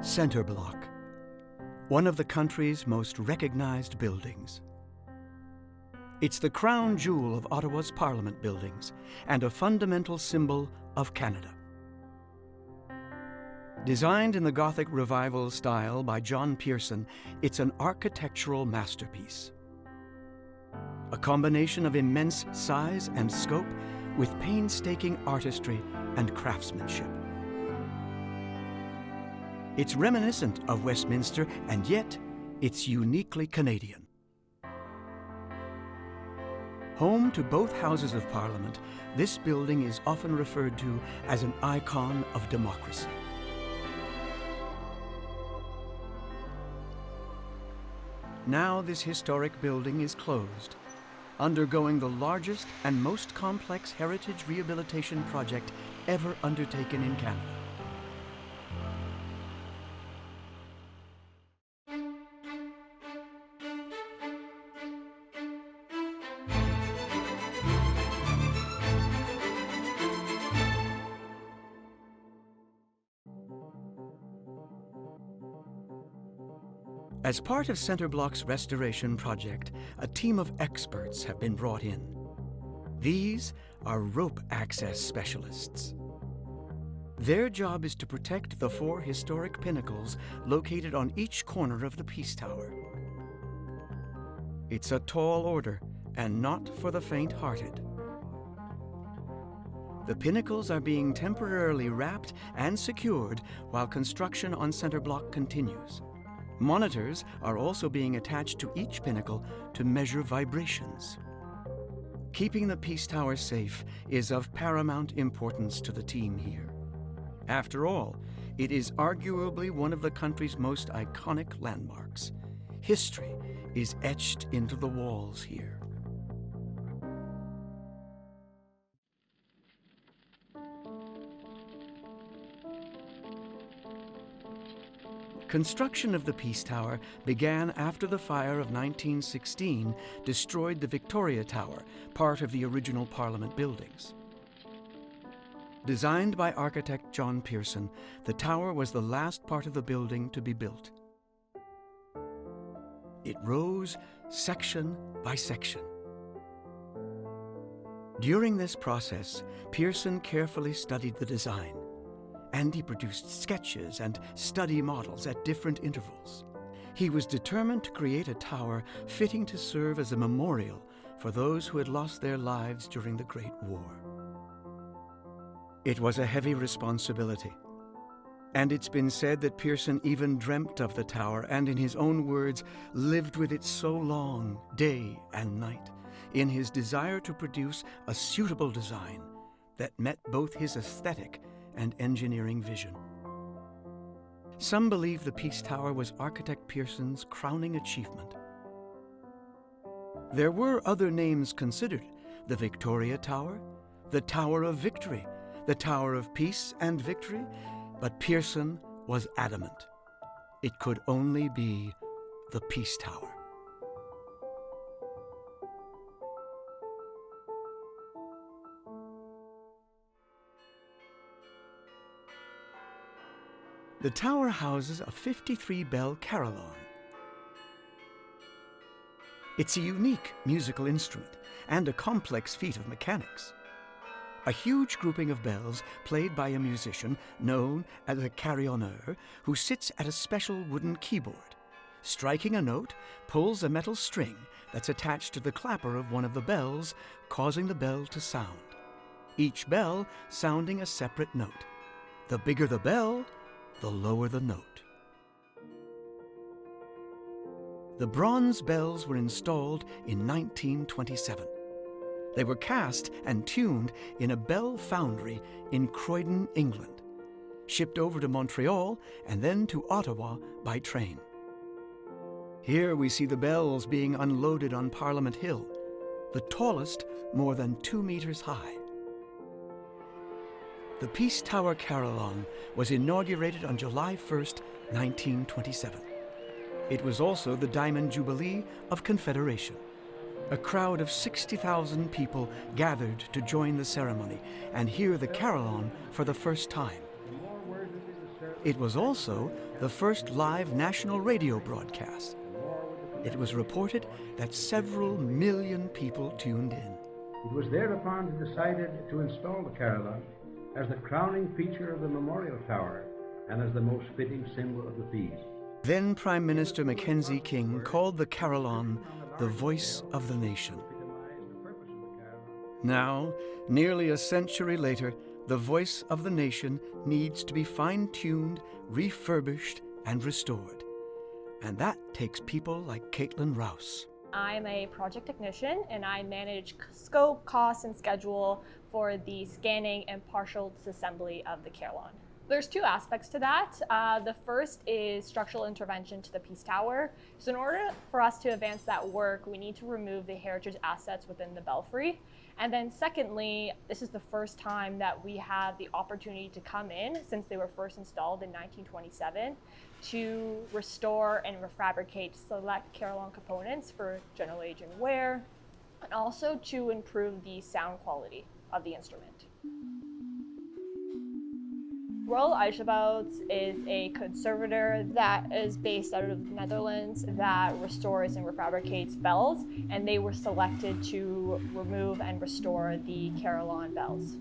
Centre Block, one of the country's most recognized buildings. It's the crown jewel of Ottawa's Parliament buildings and a fundamental symbol of Canada. Designed in the Gothic Revival style by John Pearson, it's an architectural masterpiece. A combination of immense size and scope with painstaking artistry and craftsmanship. It's reminiscent of Westminster, and yet it's uniquely Canadian. Home to both Houses of Parliament, this building is often referred to as an icon of democracy. Now this historic building is closed, undergoing the largest and most complex heritage rehabilitation project ever undertaken in Canada. As part of Centre Block's restoration project, a team of experts have been brought in. These are rope access specialists. Their job is to protect the 4 historic pinnacles located on each corner of the Peace Tower. It's a tall order, and not for the faint-hearted. The pinnacles are being temporarily wrapped and secured while construction on Centre Block continues. Monitors are also being attached to each pinnacle to measure vibrations. Keeping the Peace Tower safe is of paramount importance to the team here. After all, it is arguably one of the country's most iconic landmarks. History is etched into the walls here. Construction of the Peace Tower began after the fire of 1916 destroyed the Victoria Tower, part of the original Parliament buildings. Designed by architect John Pearson, the tower was the last part of the building to be built. It rose section by section. During this process, Pearson carefully studied the design, and he produced sketches and study models at different intervals. He was determined to create a tower fitting to serve as a memorial for those who had lost their lives during the Great War. It was a heavy responsibility, and it's been said that Pearson even dreamt of the tower and, in his own words, lived with it so long, day and night, in his desire to produce a suitable design that met both his aesthetic and engineering vision. Some believe the Peace Tower was architect Pearson's crowning achievement. There were other names considered: the Victoria Tower, the Tower of Victory, the Tower of Peace and Victory, but Pearson was adamant. It could only be the Peace Tower. The tower houses a 53-bell carillon. It's a unique musical instrument and a complex feat of mechanics. A huge grouping of bells played by a musician known as a carillonneur who sits at a special wooden keyboard. Striking a note, pulls a metal string that's attached to the clapper of one of the bells, causing the bell to sound. Each bell sounding a separate note. The bigger the bell, the lower the note. The bronze bells were installed in 1927. They were cast and tuned in a bell foundry in Croydon, England, shipped over to Montreal and then to Ottawa by train. Here we see the bells being unloaded on Parliament Hill, the tallest more than 2 meters high. The Peace Tower Carillon was inaugurated on July 1st, 1927. It was also the Diamond Jubilee of Confederation. A crowd of 60,000 people gathered to join the ceremony and hear the carillon for the first time. The more words that is said, It was also the first live national radio broadcast. It was reported that several million people tuned in. It was thereupon decided to install the carillon as the crowning feature of the memorial tower and as the most fitting symbol of the peace. Then Prime Minister Mackenzie King called the carillon the voice of the nation. Now, nearly a century later, the voice of the nation needs to be fine-tuned, refurbished, and restored. And that takes people like Caitlin Rouse. I'm a project technician and I manage scope, cost, and schedule for the scanning and partial disassembly of the carillon. There's two aspects to that. The first is structural intervention to the Peace Tower. So in order for us to advance that work, we need to remove the heritage assets within the belfry. And then secondly, this is the first time that we have the opportunity to come in, since they were first installed in 1927, to restore and refabricate select carillon components for general age and wear, and also to improve the sound quality of the instrument. Royal Eichebouts is a conservator that is based out of the Netherlands that restores and refabricates bells, and they were selected to remove and restore the carillon bells.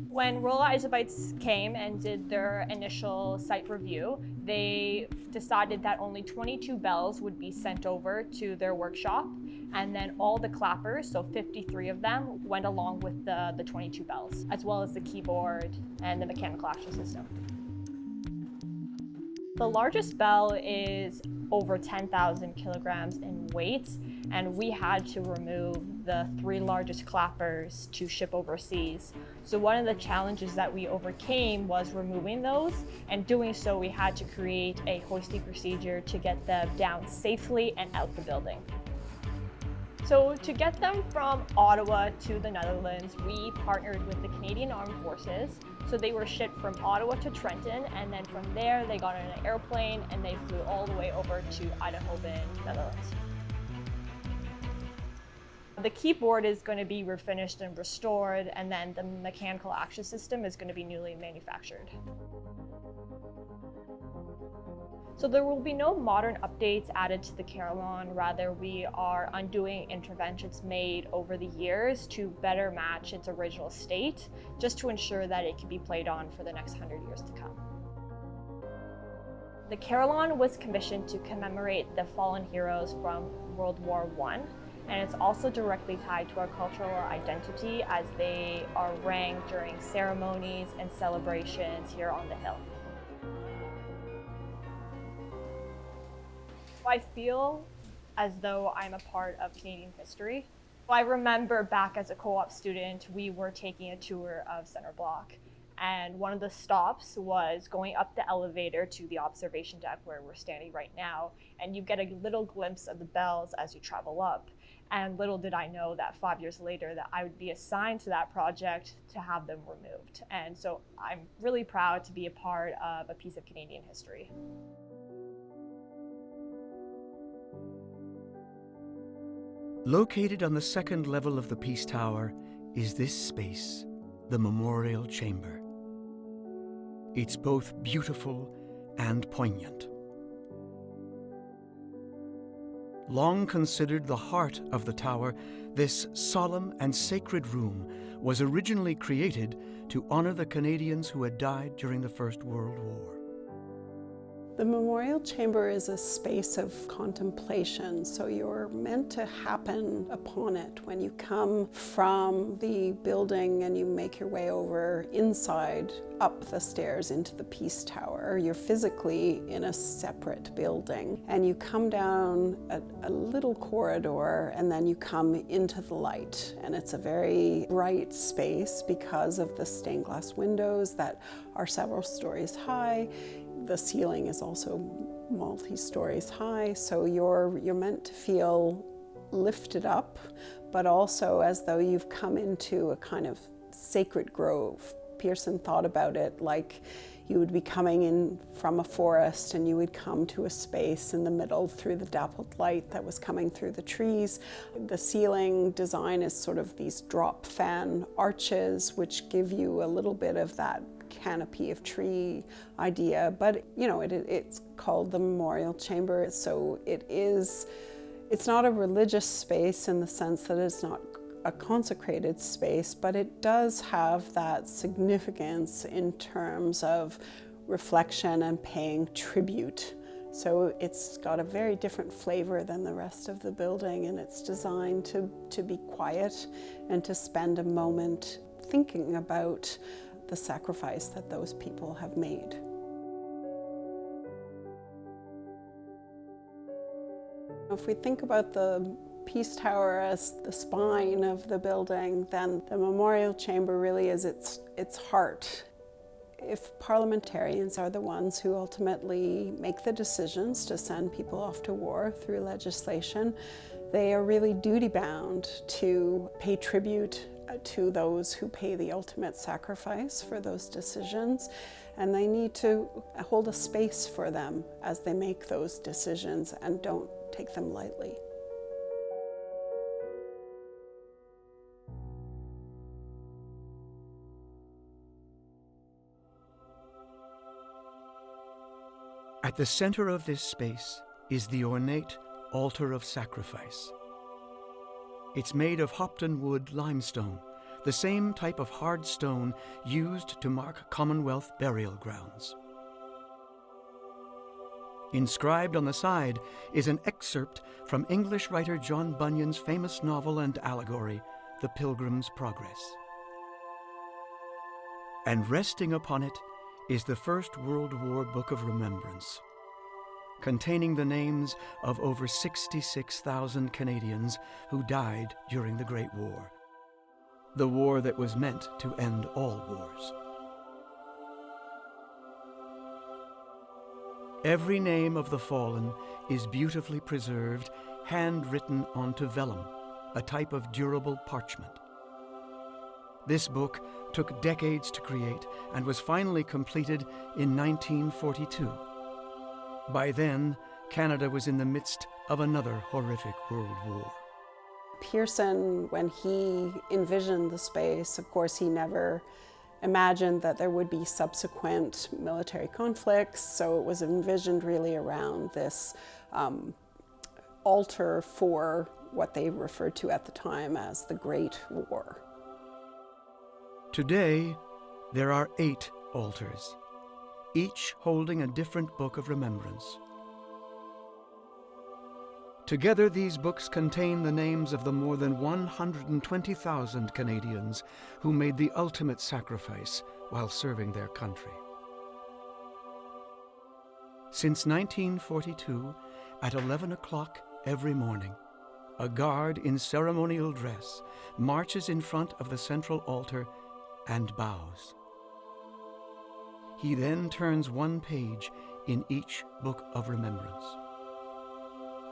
When Royal Eichebouts came and did their initial site review, they decided that only 22 bells would be sent over to their workshop, and then all the clappers, so 53 of them, went along with the 22 bells, as well as the keyboard and the mechanical action system. The largest bell is over 10,000 kilograms in weight, and we had to remove the 3 largest clappers to ship overseas. So one of the challenges that we overcame was removing those, and doing so we had to create a hoisting procedure to get them down safely and out the building. So to get them from Ottawa to the Netherlands, we partnered with the Canadian Armed Forces. So they were shipped from Ottawa to Trenton, and then from there they got on an airplane and they flew all the way over to Eindhoven, Netherlands. The keyboard is going to be refinished and restored, and then the mechanical action system is going to be newly manufactured. So there will be no modern updates added to the carillon, rather we are undoing interventions made over the years to better match its original state, just to ensure that it can be played on for the next 100 years to come. The carillon was commissioned to commemorate the fallen heroes from World War I, and it's also directly tied to our cultural identity as they are rang during ceremonies and celebrations here on the hill. I feel as though I'm a part of Canadian history. I remember back as a co-op student, we were taking a tour of Center Block, and one of the stops was going up the elevator to the observation deck where we're standing right now, and you get a little glimpse of the bells as you travel up. And little did I know that 5 years later that I would be assigned to that project to have them removed. And so I'm really proud to be a part of a piece of Canadian history. Located on the second level of the Peace Tower is this space, the Memorial Chamber. It's both beautiful and poignant. Long considered the heart of the tower, this solemn and sacred room was originally created to honor the Canadians who had died during the First World War. The Memorial Chamber is a space of contemplation, so you're meant to happen upon it. When you come from the building and you make your way over inside, up the stairs into the Peace Tower, you're physically in a separate building. And you come down a little corridor and then you come into the light. And it's a very bright space because of the stained glass windows that are several stories high. The ceiling is also multi-stories high, so you're meant to feel lifted up, but also as though you've come into a kind of sacred grove. Pearson thought about it like you would be coming in from a forest and you would come to a space in the middle through the dappled light that was coming through the trees. The ceiling design is sort of these drop fan arches, which give you a little bit of that canopy of tree idea, but you know, it's called the memorial chamber, so it's not a religious space in the sense that it's not a consecrated space, but it does have that significance in terms of reflection and paying tribute. So it's got a very different flavor than the rest of the building, and it's designed to be quiet and to spend a moment thinking about the sacrifice that those people have made. If we think about the Peace Tower as the spine of the building, then the memorial chamber really is its heart. If parliamentarians are the ones who ultimately make the decisions to send people off to war through legislation, they are really duty-bound to pay tribute to those who pay the ultimate sacrifice for those decisions, and they need to hold a space for them as they make those decisions and don't take them lightly. At the center of this space is the ornate altar of sacrifice. It's made of Hopton wood limestone, the same type of hard stone used to mark Commonwealth burial grounds. Inscribed on the side is an excerpt from English writer John Bunyan's famous novel and allegory, The Pilgrim's Progress. And resting upon it is the First World War Book of Remembrance, containing the names of over 66,000 Canadians who died during the Great War, the war that was meant to end all wars. Every name of the fallen is beautifully preserved, handwritten onto vellum, a type of durable parchment. This book took decades to create and was finally completed in 1942. By then, Canada was in the midst of another horrific world war. Pearson, when he envisioned the space, of course, he never imagined that there would be subsequent military conflicts, so it was envisioned really around this altar for what they referred to at the time as the Great War. Today, there are 8 altars, each holding a different book of remembrance. Together, these books contain the names of the more than 120,000 Canadians who made the ultimate sacrifice while serving their country. Since 1942, at 11 o'clock every morning, a guard in ceremonial dress marches in front of the central altar and bows. He then turns one page in each book of remembrance.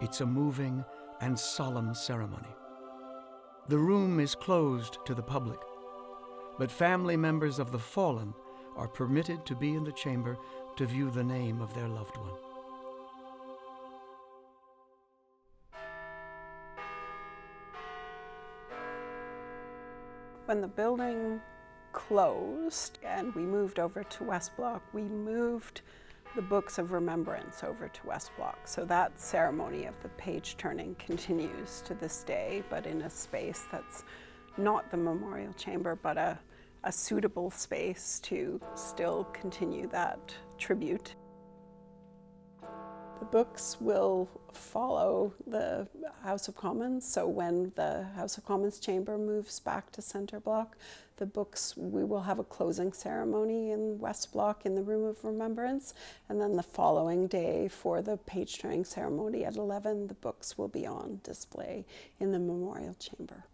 It's a moving and solemn ceremony. The room is closed to the public, but family members of the fallen are permitted to be in the chamber to view the name of their loved one. When the building closed and we moved over to West Block, we moved the books of remembrance over to West Block. So that ceremony of the page turning continues to this day, but in a space that's not the memorial chamber, but a suitable space to still continue that tribute. The books will follow the House of Commons, so when the House of Commons chamber moves back to Centre Block, the books, we will have a closing ceremony in West Block in the Room of Remembrance, and then the following day for the page turning ceremony at 11, the books will be on display in the Memorial Chamber.